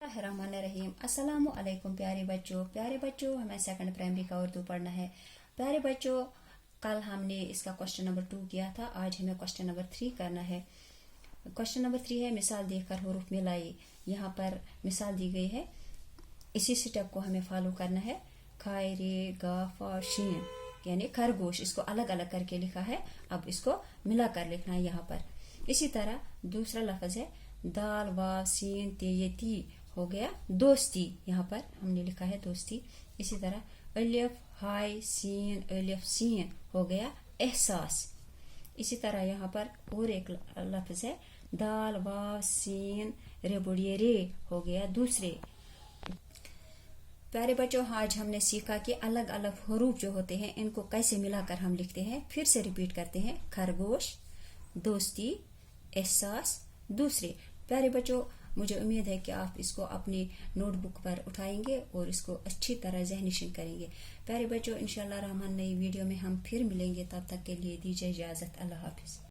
बिस्मिल्लाहिर्रहमानिर्रहीम। अस्सलामु अलैकुम प्यारे बच्चों हमें सेकंड प्राइमरी का उर्दू पढ़ना है। प्यारे बच्चों, कल हमने इसका क्वेश्चन नंबर 2 किया था, आज हमें क्वेश्चन नंबर 3 करना है। क्वेश्चन नंबर 3 है मिसाल देकर हुरूफ मिलाई। यहाँ पर मिसाल दी गई है, इसी स्टेप को हमें फॉलो करना है। खाय रे गा फा शीन यानी खरगोश, इसको अलग अलग करके लिखा है, अब इसको मिलाकर लिखना है यहाँ पर। इसी तरह दूसरा लफ्ज है दाल वाव सीन ते ये ती हो गया दोस्ती, यहाँ पर हमने लिखा है दोस्ती। इसी तरह अलिफ हाय सीन अलिफ सीन हो गया एहसास। इसी तरह यहाँ पर और एक लफ्ज है दाल वाव सीन रे बुढ़िए रे हो गया दूसरे। प्यारे बच्चों, आज हमने सीखा कि अलग अलग हरूफ जो होते हैं इनको कैसे मिलाकर हम लिखते हैं। फिर से रिपीट करते हैं, खरगोश, दोस्ती, एहसास, दूसरे। प्यारे बच्चों, मुझे उम्मीद है कि आप इसको अपनी नोटबुक पर उठाएंगे और इसको अच्छी तरह ज़हनशीन करेंगे। प्यारे बच्चों, इंशाअल्लाह रहमान नई वीडियो में हम फिर मिलेंगे, तब तक के लिए दीजिए इजाज़त। अल्लाह हाफिज़।